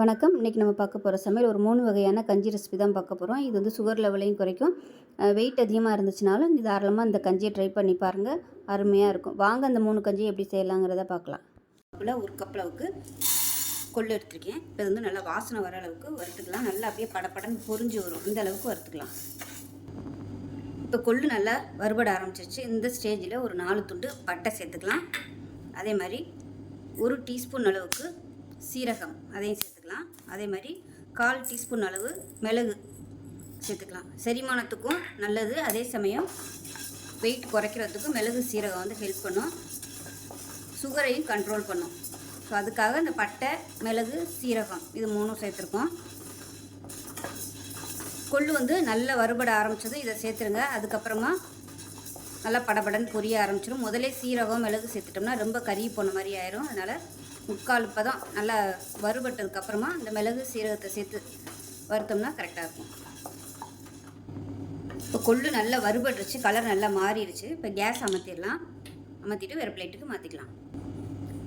வணக்கம். இன்றைக்கி நம்ம பார்க்க போகிற சமையல் ஒரு 3 வகையான கஞ்சி ரெசிபி தான் பார்க்க போகிறோம். இது வந்து சுகர் லெவலையும் குறைக்கும். வெயிட் அதிகமாக இருந்துச்சுனாலும் தாராளமாக இந்த கஞ்சியை ட்ரை பண்ணி பாருங்கள். அருமையாக இருக்கும். வாங்க அந்த 3 கஞ்சியை எப்படி செய்யலாங்கிறத பார்க்கலாம். ஒரு கப் அளவுக்கு கொள்ளு எடுத்துருக்கேன். இப்போ வந்து நல்லா வாசனை வர அளவுக்கு வறுத்துக்கலாம். நல்லா அப்படியே படப்படன்னு பொரிஞ்சு வரும். இந்த அளவுக்கு வறுத்துக்கலாம். இப்போ கொள்ளு நல்லா வறுபட ஆரம்பிச்சிருச்சு. இந்த ஸ்டேஜில் ஒரு 4 துண்டு பட்டை சேர்த்துக்கலாம். அதே மாதிரி 1 டீஸ்பூன் அளவுக்கு சீரகம் அதையும் சேர்த்துக்கலாம். அதே மாதிரி 1/4 டீஸ்பூன் அளவு மிளகு சேர்த்துக்கலாம். செரிமானத்துக்கும் நல்லது. அதே சமயம் வெயிட் குறைக்கிறதுக்கும் மிளகு சீரகம் வந்து ஹெல்ப் பண்ணும். சுகரையும் கண்ட்ரோல் பண்ணும். ஸோ அதுக்காக இந்த பட்டை, மிளகு, சீரகம் இது 3 சேர்த்துருக்கோம். கொள்ளு வந்து நல்லா வறுபட ஆரம்பித்தது இதை சேர்த்துருங்க. அதுக்கப்புறமா நல்லா படபடன்னு பொரிய ஆரம்பிச்சிடும். முதலே சீரகம், மிளகு சேர்த்துட்டோம்னா ரொம்ப கறி போன மாதிரி ஆயிரும். அதனால் 3/4 பதம் நல்லா வறுபட்டதுக்கப்புறமா இந்த மிளகு சீரகத்தை சேர்த்து வறுத்தோம்னா கரெக்டாக இருக்கும். இப்போ கொள்ளு நல்லா வறுபட்டுருச்சு, கலர் நல்லா மாறிடுச்சு. இப்போ கேஸ் அமர்த்திடலாம். அமர்த்திட்டு வேறு பிளேட்டுக்கு மாற்றிக்கலாம்.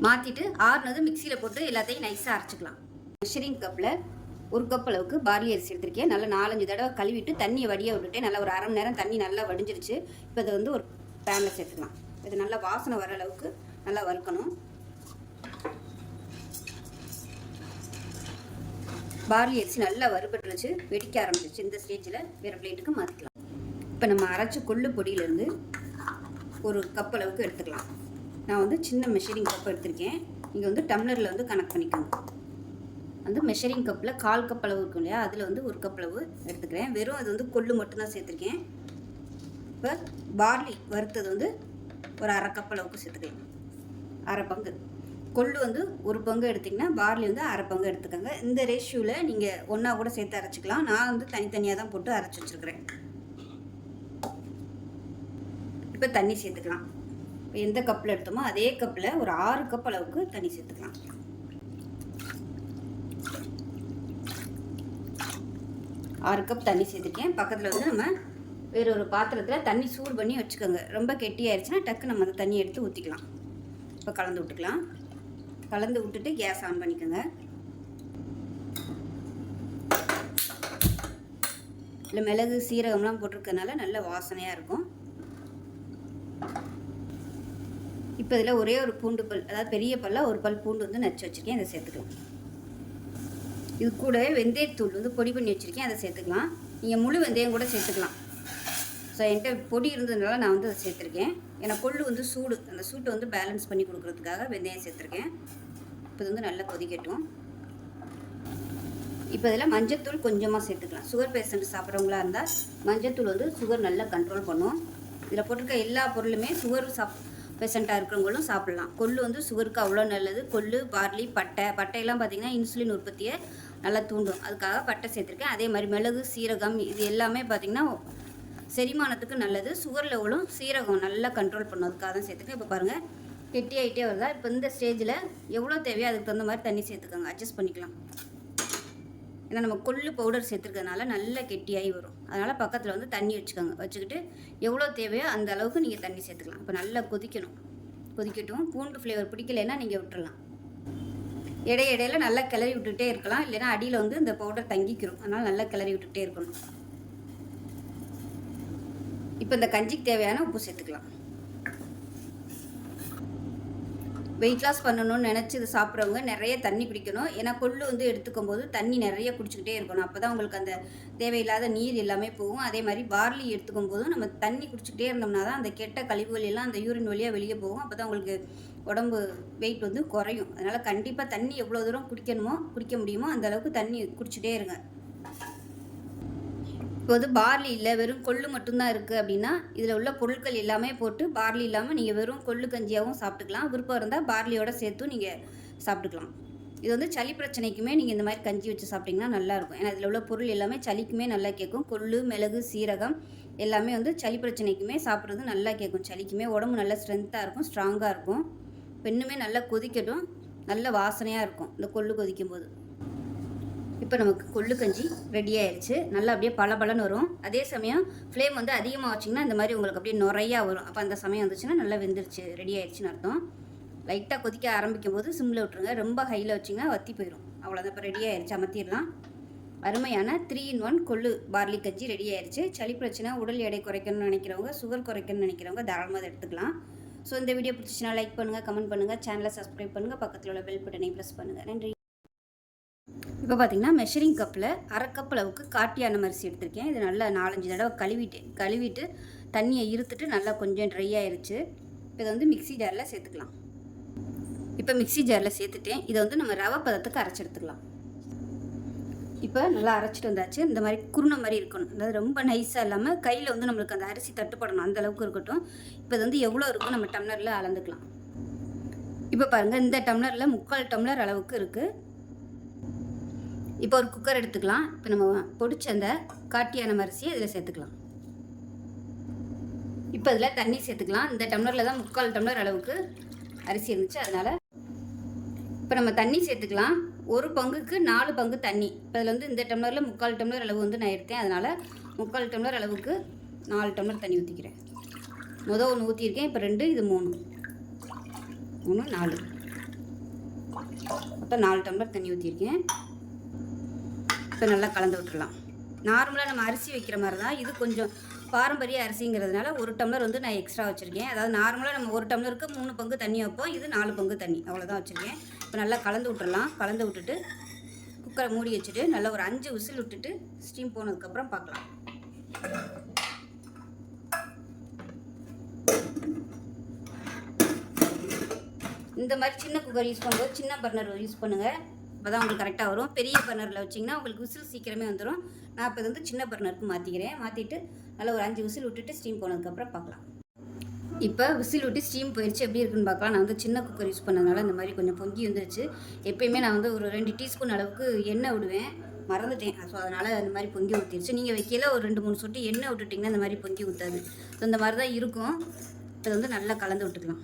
மாற்றிட்டு ஆறுனது மிக்சியில் போட்டு எல்லாத்தையும் நைஸாக அரைச்சிக்கலாம். மெஷரிங் கப்பில் 1 கப் அளவுக்கு பார்லி அரிசி எடுத்திருக்கேன். நல்லா 4-5 தடவை கழுவிட்டு தண்ணியை வடிய விட்டுட்டேன். நல்லா ஒரு அரை மணி நேரம் தண்ணி நல்லா வடிஞ்சிருச்சு. இப்போ இதை வந்து ஒரு பேனில் சேர்த்துக்கலாம். இது நல்லா வாசனை வர அளவுக்கு நல்லா வறுக்கணும். பார்லி அரிசி நல்லா வறுபட்டுருச்சு, வெடிக்க ஆரம்பிச்சிச்சு. இந்த ஸ்டேஜில் வேறு பிளேட்டுக்கு மாற்றிக்கலாம். இப்போ நம்ம அரைச்ச கொள்ளு பொடியிலேருந்து 1 கப் அளவுக்கு எடுத்துக்கலாம். நான் வந்து சின்ன மெஷரிங் கப் எடுத்திருக்கேன். நீங்கள் வந்து டம்ளரில் வந்து கனெக்ட் பண்ணிக்கோங்க. வந்து மெஷரிங் கப்பில் 1/4 கப் அளவு இருக்கும் இல்லையா, அதில் வந்து 1 கப் அளவு எடுத்துக்கிறேன். வெறும் அது வந்து கொள்ளு மட்டும்தான் சேர்த்துருக்கேன். இப்போ பார்லி வறுத்தது வந்து ஒரு 1/2 கப் அளவுக்கு சேர்த்துக்கலாம். 1/2 பங்கு. கொள்ளு வந்து 1 பங்கு எடுத்திங்கன்னா பார்லி வந்து 1/2 பங்கு எடுத்துக்கோங்க. இந்த ரேஷியோவில் நீங்கள் ஒன்றா கூட சேர்த்து அரைச்சிக்கலாம். நான் வந்து தனித்தனியாக தான் போட்டு அரைச்சி வச்சுருக்கிறேன். இப்போ தண்ணி சேர்த்துக்கலாம். இப்போ எந்த கப்பில் எடுத்தோமோ அதே கப்பில் ஒரு 6 கப் அளவுக்கு தண்ணி சேர்த்துக்கலாம். ஆறு கப் தண்ணி சேர்த்துருக்கேன். பக்கத்தில் வந்து நம்ம வேறு ஒரு பாத்திரத்தில் தண்ணி சூடு பண்ணி வச்சுக்கோங்க. ரொம்ப கெட்டியாகிடுச்சுன்னா டக்கு நம்ம அந்த தண்ணி எடுத்து ஊற்றிக்கலாம். இப்போ கலந்து விட்டுக்கலாம். கலந்து விட்டுட்டு கேஸ் ஆன் பண்ணிக்கோங்க. இல்லை மிளகு சீரகம்லாம் போட்டிருக்கனால நல்ல வாசனையாக இருக்கும். இப்போ இதில் ஒரே ஒரு பூண்டு பல், அதாவது பெரிய பல்லாக 1 பல் பூண்டு வந்து நச்சு வச்சுருக்கேன். அதை சேர்த்துக்கலாம். இது கூடவே வெந்தயத்தூள் வந்து பொடி பண்ணி வச்சுருக்கேன். அதை சேர்த்துக்கலாம். நீங்கள் முழு வெந்தயம் கூட சேர்த்துக்கலாம். ஸோ என்கிட்ட பொடி இருந்ததுனால நான் வந்து அதை சேர்த்துருக்கேன். ஏன்னா கொள்ளு வந்து சூடு, அந்த சூட்டை வந்து பேலன்ஸ் பண்ணி கொடுக்குறதுக்காக வெந்தயம் சேர்த்துருக்கேன். இப்போ இது வந்து நல்லா கொதிக்கட்டும். இப்போ இதில் மஞ்சத்தூள் கொஞ்சமாக சேர்த்துக்கலாம். சுகர் பேஷண்ட் சாப்பிட்றவங்களா இருந்தால் மஞ்சத்தூள் வந்து சுகர் நல்லா கண்ட்ரோல் பண்ணும். இதில் போட்டிருக்க எல்லா பொருளுமே சுகர் பேஷண்ட்டாக இருக்கிறவங்களும் சாப்பிட்லாம். கொள்ளு வந்து சுகருக்கு அவ்வளோ நல்லது. கொள்ளு, பார்லி, பட்டையெல்லாம் பார்த்திங்கன்னா இன்சுலின் உற்பத்தியை நல்லா தூண்டும். அதுக்காக பட்டை சேர்த்துருக்கேன். அதே மாதிரி மிளகு, சீரகம் இது எல்லாமே பார்த்திங்கன்னா செரிமானத்துக்கு நல்லது. சுகர் லெவலும் சீரகம் நல்லா கண்ட்ரோல் பண்ணும். அதுக்காக தான் சேர்த்துக்கேன். இப்போ பாருங்கள் கெட்டி ஆகிட்டே வருதா. இப்போ இந்த ஸ்டேஜில் எவ்வளோ தேவையோ அதுக்கு தகுந்த மாதிரி தண்ணி சேர்த்துக்கோங்க. அட்ஜஸ்ட் பண்ணிக்கலாம். ஏன்னா நம்ம கொள்ளு பவுடர் சேர்த்துருக்கிறதுனால நல்லா கெட்டியாகி வரும். அதனால் பக்கத்தில் வந்து தண்ணி வச்சுக்கோங்க. வச்சுக்கிட்டு எவ்வளோ தேவையோ அந்த அளவுக்கு நீங்கள் தண்ணி சேர்த்துக்கலாம். இப்போ நல்லா கொதிக்கட்டும். பூண்டு ஃப்ளேவர் பிடிக்கலைன்னா நீங்கள் விட்டுறலாம். இடையில நல்லா கிளறி விட்டுகிட்டே இருக்கலாம். இல்லைன்னா அடியில் வந்து இந்த பவுடர் தங்கிக்கிறோம். அதனால் நல்லா கிளறி விட்டுகிட்டே இருக்கணும். இப்போ இந்த கஞ்சிக்கு தேவையான உப்பு சேர்த்துக்கலாம். வெயிட் லாஸ் பண்ணணும்னு நினச்சி இது சாப்பிட்றவங்க நிறைய தண்ணி குடிக்கணும். ஏன்னா கொள்ளு வந்து எடுத்துக்கும் போது தண்ணி நிறைய குடிச்சிக்கிட்டே இருக்கணும். அப்போ தான் உங்களுக்கு அந்த தேவையில்லாத நீர் எல்லாமே போகும். அதே மாதிரி பார்லி எடுத்துக்கும் போதும் நம்ம தண்ணி குடிச்சிக்கிட்டே இருந்தோம்னா தான் அந்த கெட்ட கழிவுகள் எல்லாம் அந்த யூரின் வழியாக வெளியே போகும். அப்போ தான் உங்களுக்கு உடம்பு வெயிட் வந்து குறையும். அதனால் கண்டிப்பாக தண்ணி எவ்வளோ தூரம் குடிக்க முடியுமோ அந்த அளவுக்கு தண்ணி குடிச்சிட்டே இருங்க. இப்போ வந்து பார்லி இல்லை, வெறும் கொள்ளு மட்டும்தான் இருக்குது அப்படின்னா இதில் உள்ள பொருட்கள் எல்லாமே போட்டு பார்லி இல்லாமல் நீங்கள் வெறும் கொள்ளு கஞ்சியாகவும் சாப்பிட்டுக்கலாம். விருப்பம் இருந்தால் பார்லியோட சேர்த்தும் நீங்கள் சாப்பிட்டுக்கலாம். இது வந்து சளி பிரச்சனைக்குமே நீங்கள் இந்த மாதிரி கஞ்சி வச்சு சாப்பிட்டிங்கன்னா நல்லாயிருக்கும். ஏன்னா இதில் உள்ள பொருள் எல்லாமே சளிக்குமே நல்லா கேட்கும். கொள்ளு, மிளகு, சீரகம் எல்லாமே வந்து சளி பிரச்சனைக்குமே சாப்பிட்றது நல்லா கேட்கும். சளிக்குமே உடம்பு நல்லா ஸ்ட்ரென்த்தாக இருக்கும், ஸ்ட்ராங்காக இருக்கும். இன்னுமே நல்லா கொதிக்கட்டும். நல்ல வாசனையாக இருக்கும் இந்த கொள்ளு கொதிக்கும் போது. இப்போ நமக்கு கொள்ளு கஞ்சி ரெடி ஆயிடுச்சு. நல்லா அப்படியே பளபளன்னு வரும். அதே சமயம் ஃப்ளேம் வந்து அதிகமாக வச்சிங்கன்னா இந்த மாதிரி உங்களுக்கு அப்படியே நுறையா வரும். அப்போ அந்த சமயம் வந்துச்சுன்னா நல்லா வெந்துருச்சு, ரெடி ஆயிடுச்சுன்னு அர்த்தம். லைட்டாக கொதிக்க ஆரம்பிக்கும் போது சிம்மில் விட்டுருங்க. ரொம்ப ஹையில் வச்சிங்கன்னா வற்றி போயிடும். அவ்வளோதான். இப்போ ரெடி ஆயிடுச்சு, அமர்த்திடலாம். அருமையான 3-in-1 கொள்ளு பார்லி கஞ்சி ரெடி ஆயிடுச்சு. சளி பிரச்சனை, உடல் எடை குறைக்கணும்னு நினைக்கிறவங்க, சுகர் குறைக்கணும்னு நினைக்கிறவங்க தாராளமாக அதை எடுத்துக்கலாம். ஸோ இந்த வீடியோ பிடிச்சிச்சுன்னா லைக் பண்ணுங்கள், கமெண்ட் பண்ணுங்கள், சேனலை சப்ஸ்கிரைப் பண்ணுங்கள், பக்கத்தில் உள்ள பெல் பட்டனை ப்ரெஸ் பண்ணுங்கள். நன்றி. இப்போ பார்த்தீங்கன்னா மெஷரிங் கப்பில் 1/2 கப் அளவுக்கு காட்டியான அரிசி எடுத்திருக்கேன். இது நல்லா 4-5 தடவை கழுவிட்டு தண்ணியை இருத்துட்டு நல்லா கொஞ்சம் ட்ரை ஆயிடுச்சு. இப்போ இதை வந்து மிக்ஸி ஜாரில் சேர்த்துக்கலாம். இப்போ மிக்ஸி ஜாரில் சேர்த்துட்டேன். இதை வந்து நம்ம ரவை பதத்துக்கு அரைச்சி எடுத்துக்கலாம். இப்போ நல்லா அரைச்சிட்டு வந்தாச்சு. இந்த மாதிரி குருணை மாதிரி இருக்கணும், அதாவது ரொம்ப நைஸாக இல்லாமல் கையில் வந்து நம்மளுக்கு அந்த அரிசி தட்டுப்படணும், அந்த அளவுக்கு இருக்கட்டும். இப்போ இது வந்து எவ்வளோ இருக்கும் நம்ம டம்ளரில் அளந்துக்கலாம். இப்போ பாருங்கள், இந்த டம்ளரில் 3/4 டம்ளர் அளவுக்கு இருக்குது. இப்போ ஒரு குக்கர் எடுத்துக்கலாம். இப்போ நம்ம பொடிச்ச அந்த காட்டியான அரிசியை இதில் சேர்த்துக்கலாம். இப்போ இதில் தண்ணி சேர்த்துக்கலாம். இந்த டம்ளரில் தான் 3/4 டம்ளர் அளவுக்கு அரிசி இருந்துச்சு, அதனால் இப்போ நம்ம தண்ணி சேர்த்துக்கலாம். 1 பங்குக்கு 4 பங்கு தண்ணி. இப்போ அதில் வந்து இந்த டம்ளரில் 3/4 டம்ளர் அளவு வந்து நான் எடுத்தேன், அதனால் 3/4 டம்ளர் அளவுக்கு 4 டம்ளர் தண்ணி ஊற்றிக்கிறேன். மொதல் 1 ஊற்றிருக்கேன், இப்போ 2, இது 3, 4, மொத்தம் 4 டம்ளர் தண்ணி ஊற்றிருக்கேன். இப்போ நல்லா கலந்து விட்டுடலாம். நார்மலாக நம்ம அரிசி வைக்கிற மாதிரி தான் இது. கொஞ்சம் பாரம்பரிய அரிசிங்கிறதுனால 1 டம்ளர் வந்து நான் எக்ஸ்ட்ரா வச்சுருக்கேன். அதாவது நார்மலாக நம்ம 1 டம்ளருக்கு 3 பங்கு தண்ணி வைப்போம், இது 4 பங்கு தண்ணி, அவ்வளோதான் வச்சுருக்கேன். இப்போ நல்லா கலந்து விட்டுடலாம். கலந்து விட்டுட்டு குக்கரை மூடி வச்சுட்டு நல்லா ஒரு 5 விசில் விட்டுட்டு ஸ்டீம் போனதுக்கப்புறம் பார்க்கலாம். இந்த மாதிரி சின்ன குக்கர் யூஸ் பண்ணும்போது சின்ன பர்னர் யூஸ் பண்ணுங்கள், அப்போ தான் உங்களுக்கு கரெக்டாக வரும். பெரிய பர்னரில் வச்சிங்கன்னா உங்களுக்கு விசில் சீக்கிரமே வந்துடும். நான் இப்போ வந்து சின்ன பர்னருக்கு மாற்றிட்டு நல்லா ஒரு 5 விசில் விட்டுட்டு ஸ்டீம் போனதுக்கப்புறம் பார்க்கலாம். இப்போ விசில் விட்டு ஸ்டீம் போயிடுச்சு, எப்படி இருக்குன்னு பார்க்கலாம். நான் வந்து சின்ன குக்கர் யூஸ் பண்ணதுனால இந்த மாதிரி கொஞ்சம் பொங்கி வந்துருச்சு. எப்பயுமே நான் வந்து ஒரு 2 டீஸ்பூன் அளவுக்கு எண்ணெய் விடுவேன், மறந்துட்டேன். ஸோ அதனால் இந்த மாதிரி பொங்கி ஊற்றிடுச்சு. நீங்கள் வைக்கல ஒரு 2-3 சொட்டு எண்ணெய் விட்டுட்டிங்கன்னா இந்த மாதிரி பொங்கி ஊற்றாது. ஸோ இந்த மாதிரி தான் இருக்கும். இதை வந்து நல்லா கலந்து விட்டுக்கலாம்.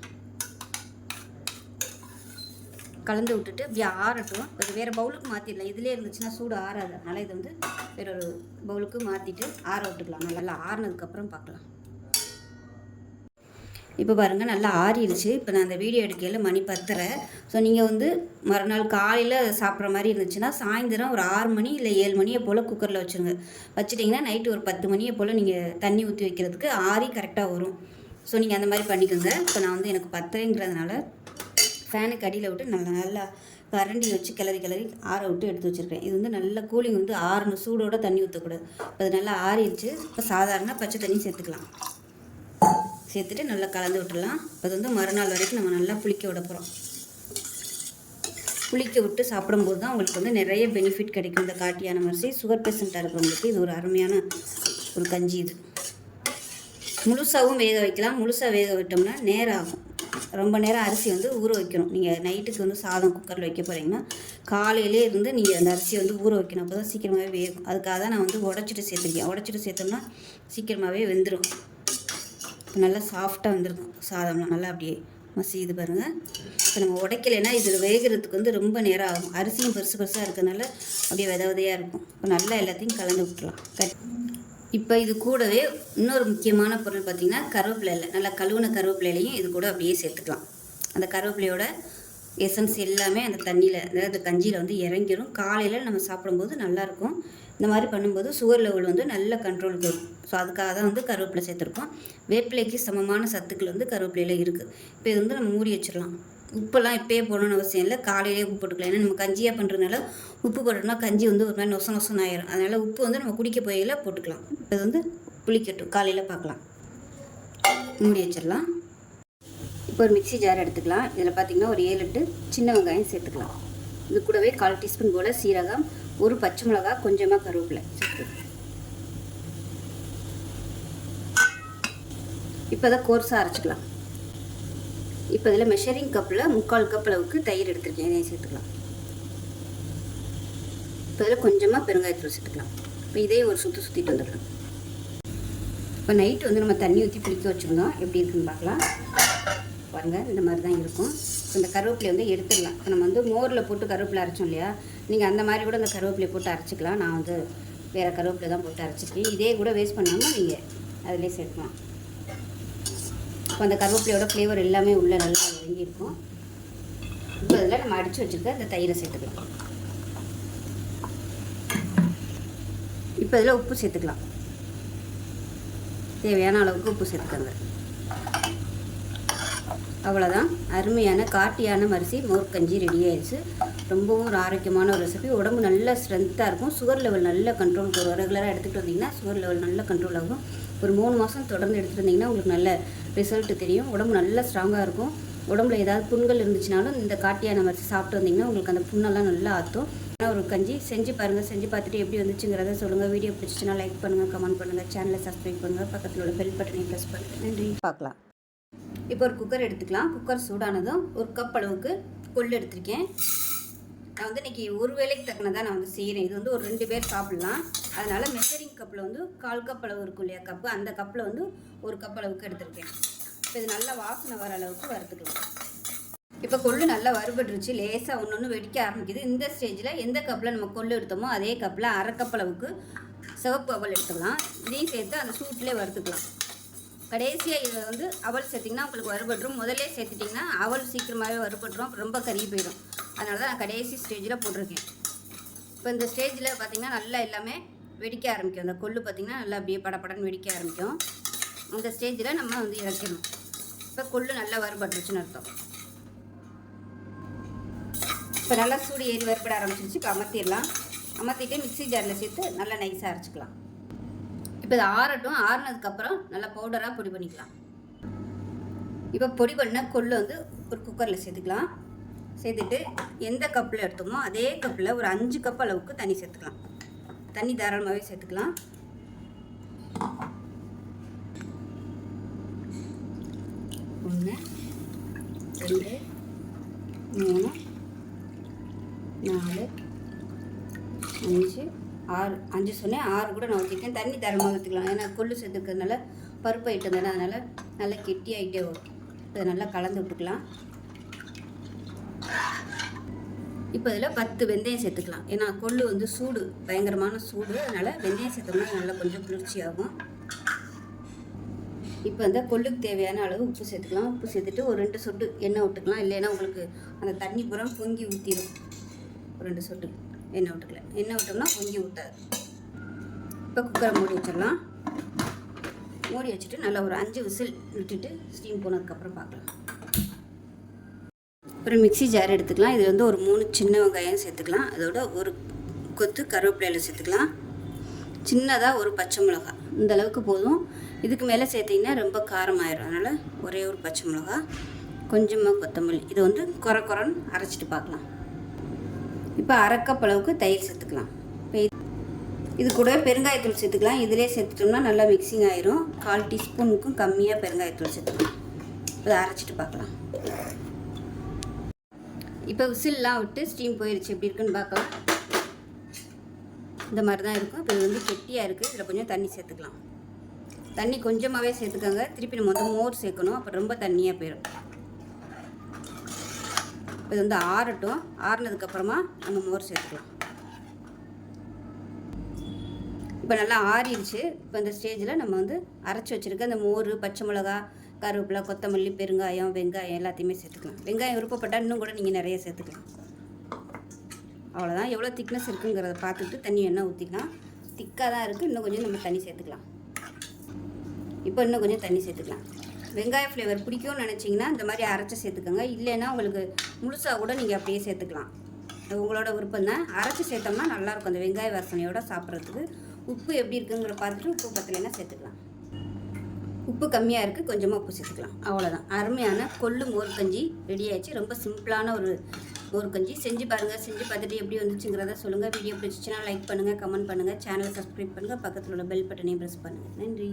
கலந்து விட்டுட்டு இப்படி ஆறட்டும். இது வேறு பவுலுக்கு மாற்றிடலாம். இதிலே இருந்துச்சுன்னா சூடு ஆறாது, அதனால் இதை வந்து வேற ஒரு பவுலுக்கு மாற்றிட்டு ஆற விட்டுக்கலாம். நல்லா ஆறினதுக்கப்புறம் பார்க்கலாம். இப்போ பாருங்கள், நல்லா ஆறிடுச்சு. இப்போ நான் அந்த வீடியோ எடுக்கையில் மணி 10:30. ஸோ நீங்கள் வந்து மறுநாள் காலையில் சாப்பிட்ற மாதிரி இருந்துச்சுன்னா சாயந்தரம் ஒரு 6 மணி இல்லை 7 மணியை போல் குக்கரில் வச்சுருங்க. வச்சுட்டிங்கன்னா நைட்டு ஒரு 10 மணியை போல் நீங்கள் தண்ணி ஊற்றி வைக்கிறதுக்கு ஆறி கரெக்டாக வரும். ஸோ நீங்கள் அந்த மாதிரி பண்ணிக்கோங்க. இப்போ நான் வந்து எனக்கு 10:30ங்கிறதுனால ஃபேனுக்கு அடியில் விட்டு நல்லா கரண்டி வச்சு கிளறி ஆற விட்டு எடுத்து வச்சுருக்கேன். இது வந்து நல்ல கூலிங் வந்து ஆறணும், சூடோட தண்ணி ஊற்றக்கூடாது. அது நல்லா ஆறிடுச்சு. இப்போ சாதாரண பச்சை தண்ணி சேர்த்துக்கலாம். சேர்த்துட்டு நல்லா கலந்து விட்டுடலாம். அது வந்து மறுநாள் வரைக்கும் நம்ம நல்லா புளிக்க விட போகிறோம். புளிக்க விட்டு சாப்பிடும்போது தான் உங்களுக்கு வந்து நிறைய பெனிஃபிட் கிடைக்கும். இந்த காட்டியான அரிசி சுகர் பேஷண்ட்டாக இருக்கிறவங்களுக்கு இது ஒரு அருமையான ஒரு கஞ்சி. இது முழுசாகவும் வேக வைக்கலாம். முழுசாக வேக விட்டோம்னா நேரம் ஆகும். ரொம்ப நேரம் அரிசி வந்து ஊற வைக்கணும். நீங்கள் நைட்டுக்கு வந்து சாதம் குக்கரில் வைக்க போகிறீங்கன்னா காலையிலே இருந்து நீங்கள் அந்த அரிசியை வந்து ஊற வைக்கணும், அப்போ தான் சீக்கிரமாகவே வேகும். அதுக்காக தான் நான் வந்து உடச்சிட்டு சேர்த்துருக்கேன். உடச்சிட்டு சேர்த்தோம்னா சீக்கிரமாகவே வெந்துடும். நல்லா சாஃப்டாக வந்துருக்கும் சாதம்லாம், நல்லா அப்படியே மசிது பாருங்கள். இப்போ நம்ம உடைக்கலைன்னா இது வேகிறதுக்கு வந்து ரொம்ப நேரம் ஆகும். அரிசியும் பெருசாக இருக்கிறதுனால அப்படியே விதையாக இருக்கும். இப்போ நல்லா எல்லாத்தையும் கலந்து விட்டுலாம். இப்போ இது கூடவே இன்னொரு முக்கியமான பொருள் பார்த்திங்கன்னா கருவேப்பிலை இலை. நல்லா கழுவுன கருவேப்பிலையிலையும் இது கூட அப்படியே சேர்த்துக்கலாம். அந்த கருவேப்பிலையோட எசன்ஸ் எல்லாமே அந்த தண்ணியில், அதாவது கஞ்சியில் வந்து இறங்கிடும். காலையில் நம்ம சாப்பிடும்போது நல்லாயிருக்கும். இந்த மாதிரி பண்ணும்போது சுகர் லெவல் வந்து நல்ல கண்ட்ரோலுக்கு வரும். ஸோ அதுக்காக தான் வந்து கருவேப்பிலை சேர்த்துருக்கோம். வேப்பிலைக்கு சமமான சத்துக்கள் வந்து கருவேப்பிலையில் இருக்குது. இப்போ இது வந்து நம்ம மூடி வச்சிடலாம். உப்பெல்லாம் இப்போயே போடணும்னு அவசியம் இல்லை, காலையிலே உப்பு போட்டுக்கலாம். ஏன்னா நம்ம கஞ்சியாக பண்ணுறதுனால உப்பு போட்டோம்னா கஞ்சி வந்து ஒரு மாதிரி நொசன்னு ஆயிரும். அதனால் உப்பு வந்து நம்ம குடிக்க போயில போட்டுக்கலாம். இப்போ இது வந்து புளிக்கட்டும், காலையில் பார்க்கலாம். மூடி வச்சிடலாம். இப்போ ஒரு மிக்ஸி ஜார் எடுத்துக்கலாம். இதில் பார்த்திங்கன்னா ஒரு 7-8 சின்ன வெங்காயம் சேர்த்துக்கலாம். இது கூடவே 1/4 டீஸ்பூன் போல் சீரகம், ஒரு பச்சை மிளகா, கொஞ்சமாக கருவேப்பிலை சேர்த்து இப்போ அதை கோர்ஸாக அரைச்சிக்கலாம். இப்போ இதில் மெஷரிங் கப்பில் 3/4 கப் அளவுக்கு தயிர் எடுத்துருக்கேன், இதையும் சேர்த்துக்கலாம். இப்போ இதில் கொஞ்சமாக பெருங்காயத்தூள் சேர்த்துக்கலாம். இப்போ இதையும் ஒரு சுற்றிட்டு வந்துடலாம். இப்போ நைட்டு வந்து நம்ம தண்ணி ஊற்றி புளிக்க வச்சுருந்தோம், எப்படி இருக்குன்னு பார்க்கலாம். பாருங்கள், இந்த மாதிரி தான் இருக்கும். இப்போ இந்த கருவேப்பிலையை வந்து எடுத்துடலாம். இப்போ நம்ம வந்து மோரில் போட்டு கருவேப்பிலை அரைச்சோம் இல்லையா, நீங்கள் அந்த மாதிரி கூட இந்த கருவேப்பிலையை போட்டு அரைச்சிக்கலாம். நான் வந்து வேறு கருவேப்பிலை தான் போட்டு அரைச்சிருக்கேன். இதே கூட வேஸ்ட் பண்ணாமல் நீங்கள் அதிலே சேர்க்கலாம். இப்போ அந்த கருவேப்பிலையோட ஃப்ளேவர் எல்லாமே உள்ளே நல்லா இறங்கியிருக்கும். இப்போ அதில் நம்ம அடித்து வச்சுருக்க இந்த தயிரை சேர்த்துக்கலாம். இப்போ இதில் உப்பு சேர்த்துக்கலாம். தேவையான அளவுக்கு உப்பு சேர்த்துக்கோங்க. அவ்வளோதான், அருமையான காட்டியான அரிசி மோர் கஞ்சி ரெடி ஆயிடுச்சு. ரொம்பவும் ஒரு ஆரோக்கியமான ஒரு ரெசிபி. உடம்பு நல்ல ஸ்ட்ரென்த்தாக இருக்கும். சுகர் லெவல் நல்ல கண்ட்ரோலுக்கு வரும். ரெகுலராக எடுத்துகிட்டு வந்தீங்கன்னா சுகர் லெவல் நல்ல கண்ட்ரோல் ஆகும். ஒரு 3 மாதம் தொடர்ந்து எடுத்துகிட்டு வந்தீங்கன்னா உங்களுக்கு நல்ல ரிசல்ட் தெரியும். உடம்பு நல்லா ஸ்ட்ராங்காக இருக்கும். உடம்புல ஏதாவது புண்கள் இருந்துச்சுனாலும் இந்த காட்டியான அரிசி சாப்பிட்டு வந்தீங்கன்னா உங்களுக்கு அந்த புண்ணெல்லாம் நல்லா ஆற்றும். ஒரு கஞ்சி செஞ்சு பாருங்கள். செஞ்சு பார்த்துட்டு எப்படி வந்துச்சுங்கிறத சொல்லுங்கள். வீடியோ பிடிச்சிச்சுன்னா லைக் பண்ணுங்கள், கமெண்ட் பண்ணுங்கள், சேனலை சப்ஸ்கிரைப் பண்ணுங்கள், பக்கத்தில் உள்ள பெல் பட்டனை ப்ரெஸ் பண்ணுங்கள். நன்றி. பார்க்கலாம். இப்போ ஒரு குக்கர் எடுத்துக்கலாம். குக்கர் சூடானதும் 1 கப் அளவுக்கு கொள்ளு எடுத்திருக்கேன். நான் வந்து இன்றைக்கி ஒரு வேளைக்கு தக்கனதான் நான் வந்து செய்கிறேன். இது வந்து ஒரு 2 பேர் சாப்பிட்லாம். அதனால் மெஷரிங் கப்பில் வந்து 1/4 கப் அளவு இருக்கும் இல்லையா கப்பு, அந்த கப்பில் வந்து 1 கப் அளவுக்கு எடுத்திருக்கேன். இப்போ இது நல்லா வாசனை வர அளவுக்கு வறுத்துக்கலாம். இப்போ கொள்ளு நல்லா வறுபட்டுருச்சு. லேசாக ஒன்று வெடிக்க ஆரம்பிக்குது. இந்த ஸ்டேஜில் எந்த கப்பில் நம்ம கொள்ளு எடுத்தோமோ அதே கப்பில் 1/2 கப் அளவுக்கு சிவப்பு அவல் எடுத்துக்கலாம். இதையும் சேர்த்து அந்த சூட்டிலே வறுத்துக்கலாம். கடைசியாக இதை வந்து அவல் சேர்த்திங்கன்னா உங்களுக்கு வறுபட்டுரும். முதல்ல சேர்த்துட்டிங்கன்னா அவல் சீக்கிரமாகவே வறுபட்டுரும், ரொம்ப கருகி போயிடும். அதனால தான் நான் கடைசி ஸ்டேஜில் போட்டிருக்கேன். இப்போ இந்த ஸ்டேஜில் பார்த்திங்கன்னா நல்லா எல்லாமே வெடிக்க ஆரம்பிக்கும். அந்த கொள்ளு பார்த்திங்கன்னா நல்லா அப்படியே படப்படன்னு வெடிக்க ஆரம்பிக்கும். அந்த ஸ்டேஜில் நம்ம வந்து இறக்கணும். இப்போ கொள்ளு நல்லா வறுபட்டுருச்சுன்னு அர்த்தம். இப்போ நல்லா சூடு ஏறி வறுபட ஆரம்பிச்சிருச்சு. இப்போ அமர்த்திடலாம். அமர்த்திட்டு மிக்ஸி ஜாரில் சேர்த்து நல்லா நைஸாக அரைச்சிக்கலாம். இப்போ இது ஆறட்டும். ஆறுனதுக்கப்புறம் நல்லா பவுடராக பொடி பண்ணிக்கலாம். இப்போ பொடி பண்ண கொள்ளு வந்து ஒரு குக்கரில் சேர்த்துக்கலாம். சேர்த்துட்டு எந்த கப்பில் எடுத்தோமோ அதே கப்பில் ஒரு 5 கப் அளவுக்கு தண்ணி சேர்த்துக்கலாம். தண்ணி தாராளமாகவே சேர்த்துக்கலாம். ஒன்று, 2, 3, 4, 5, 6. 5 சொன்னேன், 6 கூட நான் ஊற்றிருக்கேன். தண்ணி தரமாக ஊற்றிக்கலாம். ஏன்னா கொள்ளு சேர்த்துக்கிறதுனால பருப்பு ஐட்டம் தானே, அதனால் நல்லா கெட்டியாகிட்டே வரும். இதை நல்லா கலந்து விட்டுக்கலாம். இப்போ இதில் 10 வெந்தயம் சேர்த்துக்கலாம். ஏன்னா கொள்ளு வந்து சூடு, பயங்கரமான சூடு. அதனால் வெந்தயம் சேர்த்தோம்னா நல்லா கொஞ்சம் குளிர்ச்சியாகும். இப்போ இந்த கொள்ளுக்கு தேவையான அளவு உப்பு சேர்த்துக்கலாம். உப்பு சேர்த்துட்டு ஒரு 2 சொட்டு எண்ணெய் விட்டுக்கலாம். இல்லைன்னா உங்களுக்கு அந்த தண்ணி பூரா பொங்கி ஊற்றிடும். ஒரு 2 சொட்டு எண்ணெய் விட்டுக்கலாம். எண்ணெய் விட்டோம்னா பொங்கி ஊற்றாது. இப்போ குக்கரை மூடி வச்சிடலாம். மூடி வச்சுட்டு நல்லா ஒரு 5 விசில் விட்டுட்டு ஸ்டீம் போனதுக்கப்புறம் பார்க்கலாம். ஒரு மிக்ஸி ஜார் எடுத்துக்கலாம். இது வந்து ஒரு 3 சின்ன வெங்காயம் சேர்த்துக்கலாம். அதோட ஒரு கொத்து கருவேப்பிலையில் சேர்த்துக்கலாம். சின்னதாக ஒரு பச்சை மிளகா, இந்த அளவுக்கு போதும். இதுக்கு மேலே சேர்த்திங்கன்னா ரொம்ப காரமாயிடும். அதனால் ஒரே ஒரு பச்சை மிளகா, கொஞ்சமாக கொத்தமல்லி. இதை வந்து குறன்னு அரைச்சிட்டு பார்க்கலாம். இப்போ 1/2 கப் அளவுக்கு தயிர் சேர்த்துக்கலாம். இப்போ இது கூட பெருங்காயத்தூள் சேர்த்துக்கலாம். இதிலே சேர்த்துட்டோம்னா நல்லா மிக்சிங் ஆயிரும். 1/4 டீஸ்பூனுக்கும் கம்மியாக பெருங்காயத்தூள் சேர்த்துக்கலாம். இதை அரைச்சிட்டு பார்க்கலாம். இப்போ விசில்லாம் விட்டு ஸ்டீம் போயிடுச்சு. எப்படி இருக்குன்னு பார்க்கலாம். இந்த மாதிரி தான் இருக்கும். இப்போ இது வந்து கெட்டியாக இருக்குது. இதில் கொஞ்சம் தண்ணி சேர்த்துக்கலாம். தண்ணி கொஞ்சமாகவே சேர்த்துக்கோங்க. திருப்பி நம்ம வந்து மோர் சேர்க்கணும். அப்போ ரொம்ப தண்ணியாக போயிடும். இது வந்து ஆறட்டும். ஆறுனதுக்கப்புறமா நம்ம மோர் சேர்த்துக்கலாம். இப்போ நல்லா ஆறிடுச்சு. இப்போ இந்த ஸ்டேஜில் நம்ம வந்து அரைச்சி வச்சுருக்க அந்த மோர், பச்சை மிளகா, கருவேப்பிலை, கொத்தமல்லி, பெருங்காயம், வெங்காயம் எல்லாத்தையுமே சேர்த்துக்கலாம். வெங்காயம் விருப்பப்பட்டால் இன்னும் கூட நீங்கள் நிறைய சேர்த்துக்கலாம். அவ்வளோதான். எவ்வளோ திக்னஸ் இருக்குங்கிறத பார்த்துட்டு தண்ணி எண்ணெய் ஊற்றிக்கலாம். திக்காக தான் இருக்குது. இன்னும் கொஞ்சம் நம்ம தண்ணி சேர்த்துக்கலாம். இப்போ இன்னும் கொஞ்சம் தண்ணி சேர்த்துக்கலாம். வெங்காய ஃப்ளேவர் பிடிக்கும்னு நினச்சிங்கன்னா இந்த மாதிரி அரைச்சி சேர்த்துக்கோங்க. இல்லைன்னா உங்களுக்கு முழுசாக கூட நீங்கள் அப்படியே சேர்த்துக்கலாம். உங்களோட விருப்பம் தான். அரைச்சி சேர்த்தோம்னா நல்லாயிருக்கும் அந்த வெங்காய வாசனையோடு சாப்பிட்றதுக்கு. உப்பு எப்படி இருக்குங்கிற பார்த்துட்டு உப்பு பத்தலைன்னா சேர்த்துக்கலாம். உப்பு கம்மியாக இருக்குது, கொஞ்சமாக உப்பு சேர்த்துக்கலாம். அவ்வளோதான். அருமையான கொள்ளு மோர் கஞ்சி ரெடி ஆயிடுச்சு. ரொம்ப சிம்பிளான ஒரு மோர் கஞ்சி. செஞ்சு பாருங்கள். செஞ்சு பார்த்துட்டு எப்படி வந்துச்சுங்கிறத சொல்லுங்கள். வீடியோ பிடிச்சிச்சுன்னா லைக் பண்ணுங்கள், கமெண்ட் பண்ணுங்கள், சேனலை சப்ஸ்கிரைப் பண்ணுங்கள், பக்கத்தில் உள்ள பெல் பட்டனையும் ப்ரெஸ் பண்ணுங்கள். நன்றி.